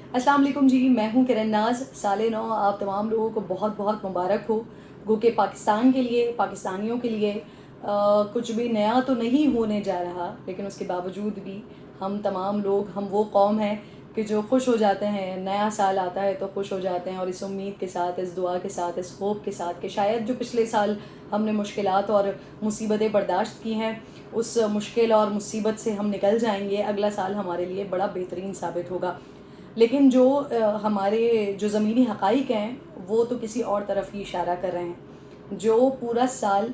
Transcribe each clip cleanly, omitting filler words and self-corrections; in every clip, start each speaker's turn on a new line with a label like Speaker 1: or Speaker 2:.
Speaker 1: السلام علیکم جی، میں ہوں کرن ناز۔ سال نو آپ تمام لوگوں کو بہت بہت مبارک ہو۔ گو کہ پاکستان کے لیے، پاکستانیوں کے لیے کچھ بھی نیا تو نہیں ہونے جا رہا، لیکن اس کے باوجود بھی ہم تمام لوگ، ہم وہ قوم ہیں کہ جو خوش ہو جاتے ہیں، نیا سال آتا ہے تو خوش ہو جاتے ہیں، اور اس امید کے ساتھ، اس دعا کے ساتھ، اس ہوپ کے ساتھ کہ شاید جو پچھلے سال ہم نے مشکلات اور مصیبتیں برداشت کی ہیں، اس مشکل اور مصیبت سے ہم نکل جائیں گے۔ اگلا سال ہمارے لیے بڑا بہترین ثابت ہوگا۔ لیکن جو ہمارے جو زمینی حقائق ہیں وہ تو کسی اور طرف ہی اشارہ کر رہے ہیں۔ جو پورا سال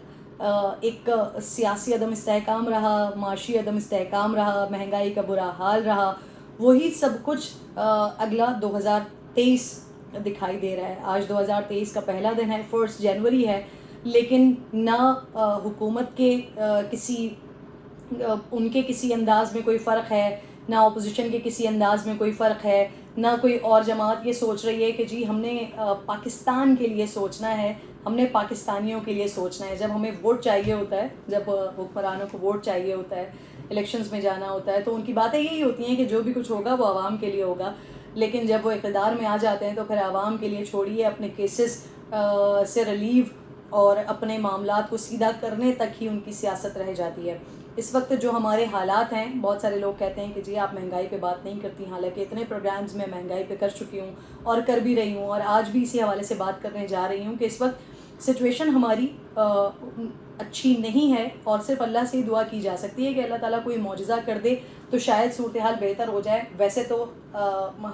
Speaker 1: ایک سیاسی عدم استحکام رہا، معاشی عدم استحکام رہا، مہنگائی کا برا حال رہا، وہی سب کچھ اگلا 2023 دکھائی دے رہا ہے۔ آج 2023 کا پہلا دن ہے، 1 جنوری ہے، لیکن نہ حکومت کے ان کے کسی انداز میں کوئی فرق ہے، نہ اپوزیشن کے کسی انداز میں کوئی فرق ہے، نہ کوئی اور جماعت یہ سوچ رہی ہے کہ جی ہم نے پاکستان کے لیے سوچنا ہے، ہم نے پاکستانیوں کے لیے سوچنا ہے۔ جب ہمیں ووٹ چاہیے ہوتا ہے، جب حکمرانوں کو ووٹ چاہیے ہوتا ہے، الیکشنز میں جانا ہوتا ہے، تو ان کی باتیں یہی ہوتی ہیں کہ جو بھی کچھ ہوگا وہ عوام کے لیے ہوگا۔ لیکن جب وہ اقتدار میں آ جاتے ہیں تو پھر عوام کے لیے چھوڑیے، اپنے کیسز سے ریلیو اور اپنے معاملات کو سیدھا کرنے تک ہی ان کی سیاست رہ جاتی ہے۔ اس وقت جو ہمارے حالات ہیں، بہت سارے لوگ کہتے ہیں کہ جی آپ مہنگائی پہ بات نہیں کرتی، حالانکہ اتنے پروگرامز میں مہنگائی پہ کر چکی ہوں اور کر بھی رہی ہوں، اور آج بھی اسی حوالے سے بات کرنے جا رہی ہوں کہ اس وقت سچویشن ہماری اچھی نہیں ہے، اور صرف اللہ سے ہی دعا کی جا سکتی ہے کہ اللہ تعالیٰ کوئی معجزہ کر دے تو شاید صورتحال بہتر ہو جائے۔ ویسے تو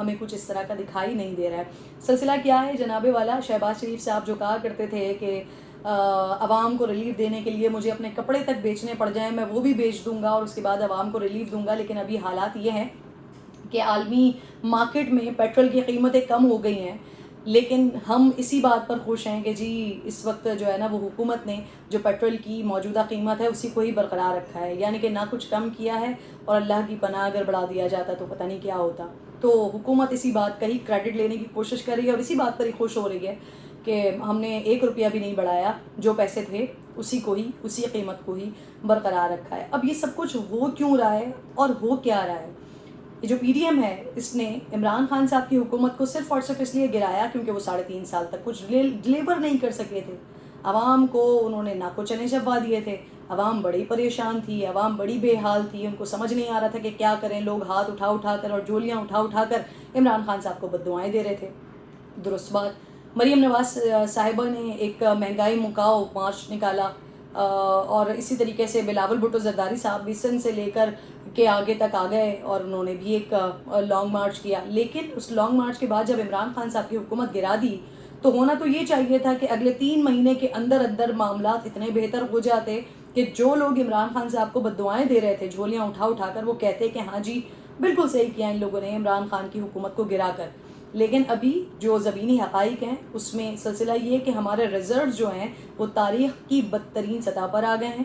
Speaker 1: ہمیں کچھ اس طرح کا دکھائی نہیں دے رہا ہے۔ سلسلہ کیا ہے جناب والا؟ شہباز شریف صاحب جو کہا کرتے تھے کہ عوام کو ریلیف دینے کے لیے مجھے اپنے کپڑے تک بیچنے پڑ جائیں، میں وہ بھی بیچ دوں گا اور اس کے بعد عوام کو ریلیف دوں گا۔ لیکن ابھی حالات یہ ہیں کہ عالمی مارکیٹ میں پیٹرول کی قیمتیں کم ہو گئی ہیں، لیکن ہم اسی بات پر خوش ہیں کہ جی اس وقت جو ہے نا وہ حکومت نے جو پیٹرول کی موجودہ قیمت ہے اسی کو ہی برقرار رکھا ہے، یعنی کہ نہ کچھ کم کیا ہے، اور اللہ کی پناہ اگر بڑھا دیا جاتا تو پتہ نہیں کیا ہوتا۔ تو حکومت اسی بات کا ہی کریڈٹ لینے کی کوشش کر رہی ہے اور اسی بات پر ہی خوش ہو رہی ہے کہ ہم نے 1 روپیہ بھی نہیں بڑھایا، جو پیسے تھے اسی کو ہی، اسی قیمت کو ہی برقرار رکھا ہے۔ اب یہ سب کچھ ہو کیوں رہا ہے اور ہو کیا رہا ہے؟ یہ جو پی ڈی ایم ہے، اس نے عمران خان صاحب کی حکومت کو صرف اور صرف اس لیے گرایا کیونکہ وہ 3.5 سال تک کچھ ڈلیور نہیں کر سکے تھے۔ عوام کو انہوں نے ناکو چنے چبوا دیے تھے، عوام بڑی پریشان تھی، عوام بڑی بے حال تھی، ان کو سمجھ نہیں آ رہا تھا کہ کیا کریں۔ لوگ ہاتھ اٹھا اٹھا کر اور جولیاں اٹھا اٹھا کر عمران خان صاحب کو بددعائیں دے رہے تھے۔ درست بات۔ مریم نواز صاحبہ نے ایک مہنگائی مکاؤ مارچ نکالا، اور اسی طریقے سے بلاول بھٹو زرداری صاحب بھی سندھ سے لے کر کے آگے تک آ گئے اور انہوں نے بھی ایک لانگ مارچ کیا۔ لیکن اس لانگ مارچ کے بعد جب عمران خان صاحب کی حکومت گرا دی تو ہونا تو یہ چاہیے تھا کہ اگلے 3 مہینے کے اندر اندر معاملات اتنے بہتر ہو جاتے کہ جو لوگ عمران خان صاحب کو بددعائیں دے رہے تھے جھولیاں اٹھا اٹھا کر، وہ کہتے کہ ہاں جی بالکل صحیح کیا ان لوگوں نے عمران خان کی حکومت کو گرا کر۔ لیکن ابھی جو زمینی حقائق ہیں اس میں سلسلہ یہ کہ ہمارے ریزلٹس جو ہیں وہ تاریخ کی بدترین سطح پر آ گئے ہیں۔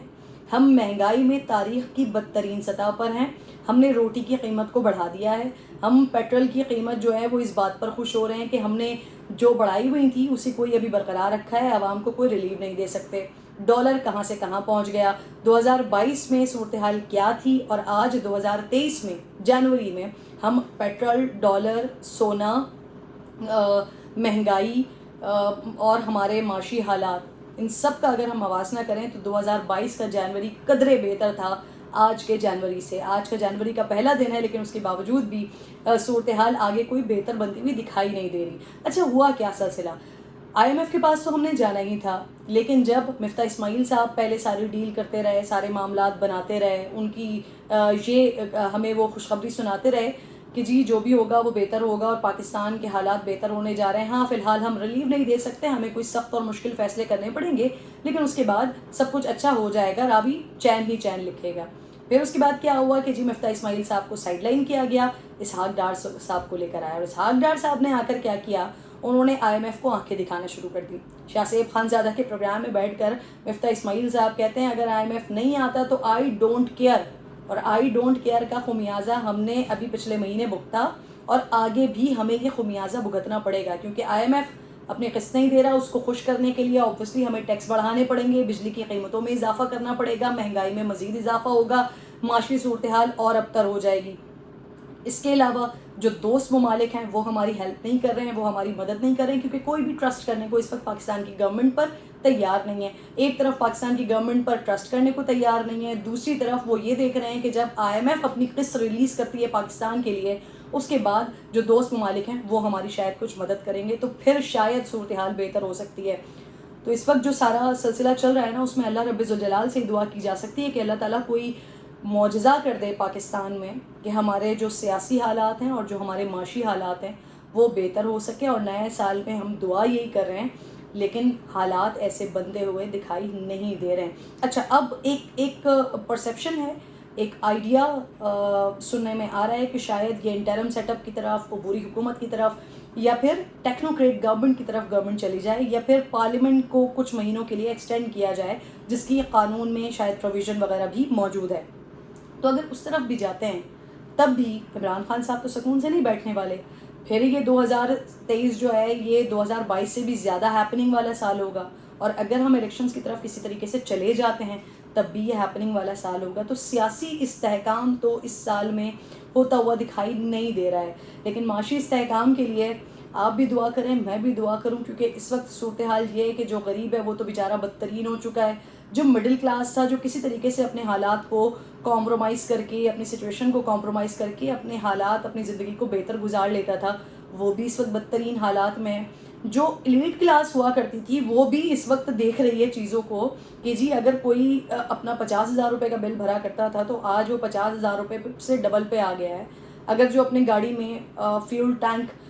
Speaker 1: ہم مہنگائی میں تاریخ کی بدترین سطح پر ہیں۔ ہم نے روٹی کی قیمت کو بڑھا دیا ہے۔ ہم پیٹرول کی قیمت جو ہے وہ اس بات پر خوش ہو رہے ہیں کہ ہم نے جو بڑھائی ہوئی تھی اسی کو ہی ابھی برقرار رکھا ہے، عوام کو کوئی ریلیف نہیں دے سکتے۔ ڈالر کہاں سے کہاں پہنچ گیا، 2022 میں صورتحال کیا تھی اور آج 2023 میں جنوری میں ہم پیٹرول، ڈالر، سونا، مہنگائی اور ہمارے معاشی حالات، ان سب کا اگر ہم موازنہ کریں تو 2022 کا جنوری قدرے بہتر تھا آج کے جنوری سے۔ آج کا جنوری کا پہلا دن ہے لیکن اس کے باوجود بھی صورتحال آگے کوئی بہتر بنتی ہوئی دکھائی نہیں دے رہی۔ اچھا ہوا کیا سلسلہ؟ آئی ایم ایف کے پاس تو ہم نے جانا ہی تھا، لیکن جب مفتاح اسماعیل صاحب پہلے ساری ڈیل کرتے رہے، سارے معاملات بناتے رہے، ان کی یہ ہمیں وہ خوشخبری سناتے رہے کہ جی جو بھی ہوگا وہ بہتر ہوگا اور پاکستان کے حالات بہتر ہونے جا رہے ہیں، ہاں فی الحال ہم ریلیف نہیں دے سکتے، ہمیں کوئی سخت اور مشکل فیصلے کرنے پڑیں گے، لیکن اس کے بعد سب کچھ اچھا ہو جائے گا، راوی چین ہی چین لکھے گا۔ پھر اس کے بعد کیا ہوا کہ جی مفتاح اسماعیل صاحب کو سائڈ لائن کیا گیا، اسحاق ڈار صاحب کو لے کر آیا، اور اسحاق ڈار صاحب نے آ کر کیا کیا، انہوں نے آئی ایم ایف کو آنکھیں دکھانا شروع کر دی۔ شاہ سیب خان زادہ کے پروگرام میں بیٹھ کر مفتاح اسماعیل صاحب کہتے ہیں اگر آئی ایم ایف نہیں آتا تو آئی ڈونٹ کیئر، اور آئی ڈونٹ کیئر کا خمیازہ ہم نے ابھی پچھلے مہینے بھگتا اور آگے بھی ہمیں یہ خمیازہ بھگتنا پڑے گا، کیونکہ آئی ایم ایف اپنے قسط نہیں دے رہا، اس کو خوش کرنے کے لیے اوبویسلی ہمیں ٹیکس بڑھانے پڑیں گے، بجلی کی قیمتوں میں اضافہ کرنا پڑے گا، مہنگائی میں مزید اضافہ ہوگا، معاشی صورتحال اور ابتر ہو جائے گی۔ اس کے علاوہ جو دوست ممالک ہیں وہ ہماری ہیلپ نہیں کر رہے ہیں، وہ ہماری مدد نہیں کر رہے ہیں، کیونکہ کوئی بھی ٹرسٹ کرنے کو اس وقت پاکستان کی گورنمنٹ پر تیار نہیں ہے. ایک طرف پاکستان کی گورنمنٹ پر ٹرسٹ کرنے کو تیار نہیں ہے، دوسری طرف وہ یہ دیکھ رہے ہیں کہ جب IMF اپنی قسط ریلیز کرتی ہے پاکستان کے لیے، اس کے بعد جو دوست ممالک ہیں وہ ہماری شاید کچھ مدد کریں گے، تو پھر شاید صورتحال بہتر ہو سکتی ہے. تو اس وقت جو سارا سلسلہ چل رہا ہے نا، اس میں اللہ رب ذوالجلال سے دعا کی جا سکتی ہے کہ اللہ تعالیٰ کوئی معجزہ کر دے پاکستان میں، کہ ہمارے جو سیاسی حالات ہیں اور جو ہمارے معاشی حالات ہیں وہ بہتر ہو سکے. اور نئے سال میں ہم دعا یہی کر رہے ہیں، لیکن حالات ایسے بنتے ہوئے دکھائی نہیں دے رہے ہیں. اچھا، اب ایک پرسیپشن ہے، ایک آئیڈیا سننے میں آ رہا ہے کہ شاید یہ انٹرم سیٹ اپ کی طرف، عبوری حکومت کی طرف، یا پھر ٹیکنوکریٹ گورنمنٹ کی طرف گورنمنٹ چلی جائے، یا پھر پارلیمنٹ کو کچھ مہینوں کے لیے ایکسٹینڈ کیا جائے، جس کی قانون میں شاید پروویژن وغیرہ بھی موجود ہے. تو اگر اس طرف بھی جاتے ہیں تب بھی عمران خان صاحب تو سکون سے نہیں بیٹھنے والے. پھر یہ 2023 جو ہے یہ 2022 سے بھی زیادہ ہیپننگ والا سال ہوگا، اور اگر ہم الیکشنز کی طرف کسی طریقے سے چلے جاتے ہیں تب بھی یہ ہیپننگ والا سال ہوگا. تو سیاسی استحکام تو اس سال میں ہوتا ہوا دکھائی نہیں دے رہا ہے، لیکن معاشی استحکام کے لیے آپ بھی دعا کریں، میں بھی دعا کروں، کیونکہ اس وقت صورتحال یہ ہے کہ جو غریب ہے وہ تو بیچارہ بدترین ہو چکا ہے. جو مڈل کلاس تھا، جو کسی طریقے سے اپنے حالات کو کمپرومائز کر کے، اپنی سچویشن کو کمپرومائز کر کے اپنے حالات، اپنی زندگی کو بہتر گزار لیتا تھا، وہ بھی اس وقت بدترین حالات میں ہے. جو ایلیٹ کلاس ہوا کرتی تھی وہ بھی اس وقت دیکھ رہی ہے چیزوں کو کہ جی اگر کوئی اپنا 50,000 روپے کا بل بھرا کرتا تھا تو آج وہ 50,000 روپے سے ڈبل پہ آ گیا ہے. اگر جو اپنی گاڑی میں فیول ٹینک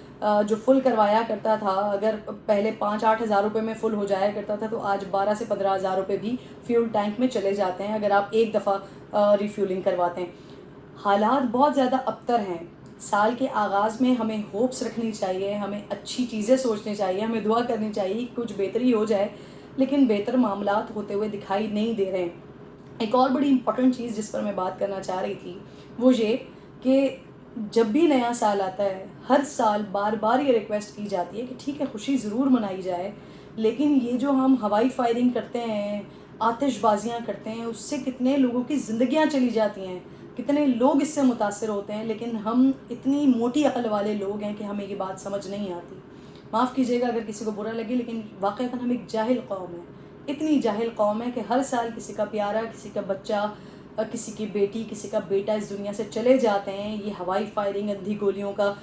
Speaker 1: جو فل کروایا کرتا تھا، اگر پہلے 5-8 ہزار روپے میں فل ہو جایا کرتا تھا، تو آج 12 سے 15 ہزار روپے بھی فیول ٹینک میں چلے جاتے ہیں اگر آپ ایک دفعہ ریفیولنگ کرواتے ہیں. حالات بہت زیادہ ابتر ہیں. سال کے آغاز میں ہمیں ہوپس رکھنی چاہیے، ہمیں اچھی چیزیں سوچنی چاہیے، ہمیں دعا کرنی چاہیے کہ کچھ بہتری ہو جائے، لیکن بہتر معاملات ہوتے ہوئے دکھائی نہیں دے رہے ہیں. ایک اور بڑی امپورٹنٹ چیز جس پر میں بات کرنا چاہ رہی تھی وہ یہ کہ جب بھی نیا سال آتا ہے ہر سال بار بار یہ ریکویسٹ کی جاتی ہے کہ ٹھیک ہے خوشی ضرور منائی جائے، لیکن یہ جو ہم ہوائی فائرنگ کرتے ہیں، آتش بازیاں کرتے ہیں، اس سے کتنے لوگوں کی زندگیاں چلی جاتی ہیں، کتنے لوگ اس سے متاثر ہوتے ہیں، لیکن ہم اتنی موٹی عقل والے لوگ ہیں کہ ہمیں یہ بات سمجھ نہیں آتی. معاف کیجیے گا اگر کسی کو برا لگے، لیکن واقعتاً ہم ایک جاہل قوم ہے. اتنی جاہل قوم ہے کہ ہر سال کسی کا پیارا، کسی کا بچہ، کسی کی بیٹی، کسی کا بیٹا اس دنیا سے چلے جاتے ہیں، یہ ہوائی فائرنگ، اندھی گولیوں کا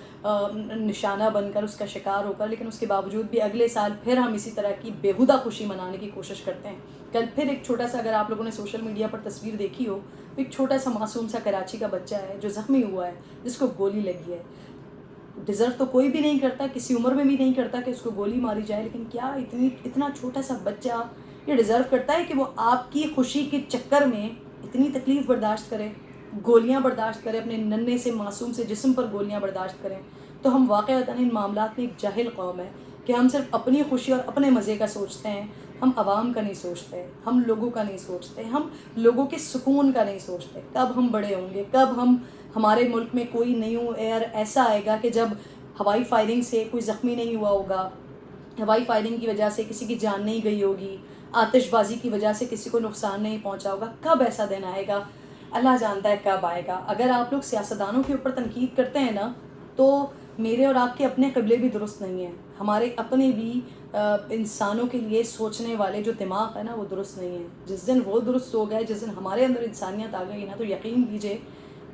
Speaker 1: نشانہ بن کر، اس کا شکار ہو کر، لیکن اس کے باوجود بھی اگلے سال پھر ہم اسی طرح کی بیہودہ خوشی منانے کی کوشش کرتے ہیں. کل پھر ایک چھوٹا سا، اگر آپ لوگوں نے سوشل میڈیا پر تصویر دیکھی ہو، ایک چھوٹا سا معصوم سا کراچی کا بچہ ہے جو زخمی ہوا ہے، جس کو گولی لگی ہے. ڈیزرو تو کوئی بھی نہیں کرتا، کسی عمر میں بھی نہیں کرتا کہ اس کو گولی ماری جائے، لیکن کیا اتنا چھوٹا سا بچہ یہ ڈیزرو کرتا ہے کہ وہ آپ کی خوشی کے چکر میں اتنی تکلیف برداشت کرے، گولیاں برداشت کرے، اپنے ننھے سے معصوم سے جسم پر گولیاں برداشت کریں؟ تو ہم واقعتاً ان معاملات میں ایک جاہل قوم ہے کہ ہم صرف اپنی خوشی اور اپنے مزے کا سوچتے ہیں. ہم عوام کا نہیں سوچتے، ہم لوگوں کا نہیں سوچتے، ہم لوگوں کے سکون کا نہیں سوچتے. کب ہم بڑے ہوں گے، کب ہمارے ملک میں کوئی نیو ایئر ایسا آئے گا کہ جب ہوائی فائرنگ سے کوئی زخمی نہیں ہوا ہوگا، ہوائی فائرنگ کی وجہ سے کسی کی جان نہیں گئی ہوگی، آتش بازی کی وجہ سے کسی کو نقصان نہیں پہنچا ہوگا. کب ایسا دن آئے گا؟ اللہ جانتا ہے کب آئے گا. اگر آپ لوگ سیاستدانوں کے اوپر تنقید کرتے ہیں نا، تو میرے اور آپ کے اپنے قبلے بھی درست نہیں ہیں، ہمارے اپنے بھی انسانوں کے لیے سوچنے والے جو دماغ ہے نا وہ درست نہیں ہے. جس دن وہ درست ہو گئے، جس دن ہمارے اندر انسانیت آ گئی نا، تو یقین کیجئے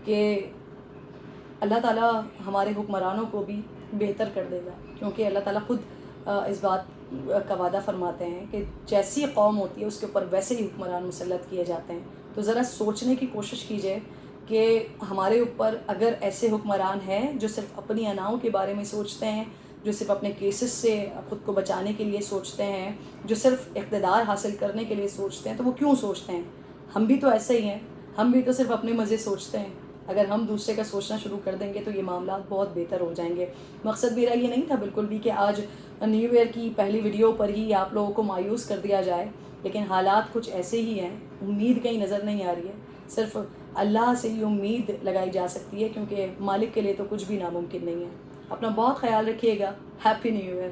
Speaker 1: کہ اللہ تعالیٰ ہمارے حکمرانوں کو بھی بہتر کر دے گا. کیونکہ اللہ تعالیٰ خود اس بات کا وعدہ فرماتے ہیں کہ جیسی قوم ہوتی ہے اس کے اوپر ویسے ہی حکمران مسلط کیے جاتے ہیں. تو ذرا سوچنے کی کوشش کیجئے کہ ہمارے اوپر اگر ایسے حکمران ہیں جو صرف اپنی اناؤں کے بارے میں سوچتے ہیں، جو صرف اپنے کیسز سے خود کو بچانے کے لیے سوچتے ہیں، جو صرف اقتدار حاصل کرنے کے لیے سوچتے ہیں، تو وہ کیوں سوچتے ہیں؟ ہم بھی تو ایسے ہی ہیں، ہم بھی تو صرف اپنے مزے سوچتے ہیں. اگر ہم دوسرے کا سوچنا شروع کر دیں گے تو یہ معاملات بہت بہتر ہو جائیں گے. مقصد میرا یہ نہیں تھا بالکل بھی کہ آج نیو ایئر کی پہلی ویڈیو پر ہی آپ لوگوں کو مایوس کر دیا جائے، لیکن حالات کچھ ایسے ہی ہیں. امید کہیں نظر نہیں آ رہی ہے، صرف اللہ سے ہی امید لگائی جا سکتی ہے، کیونکہ مالک کے لیے تو کچھ بھی ناممکن نہیں ہے. اپنا بہت خیال رکھیے گا. Happy new year.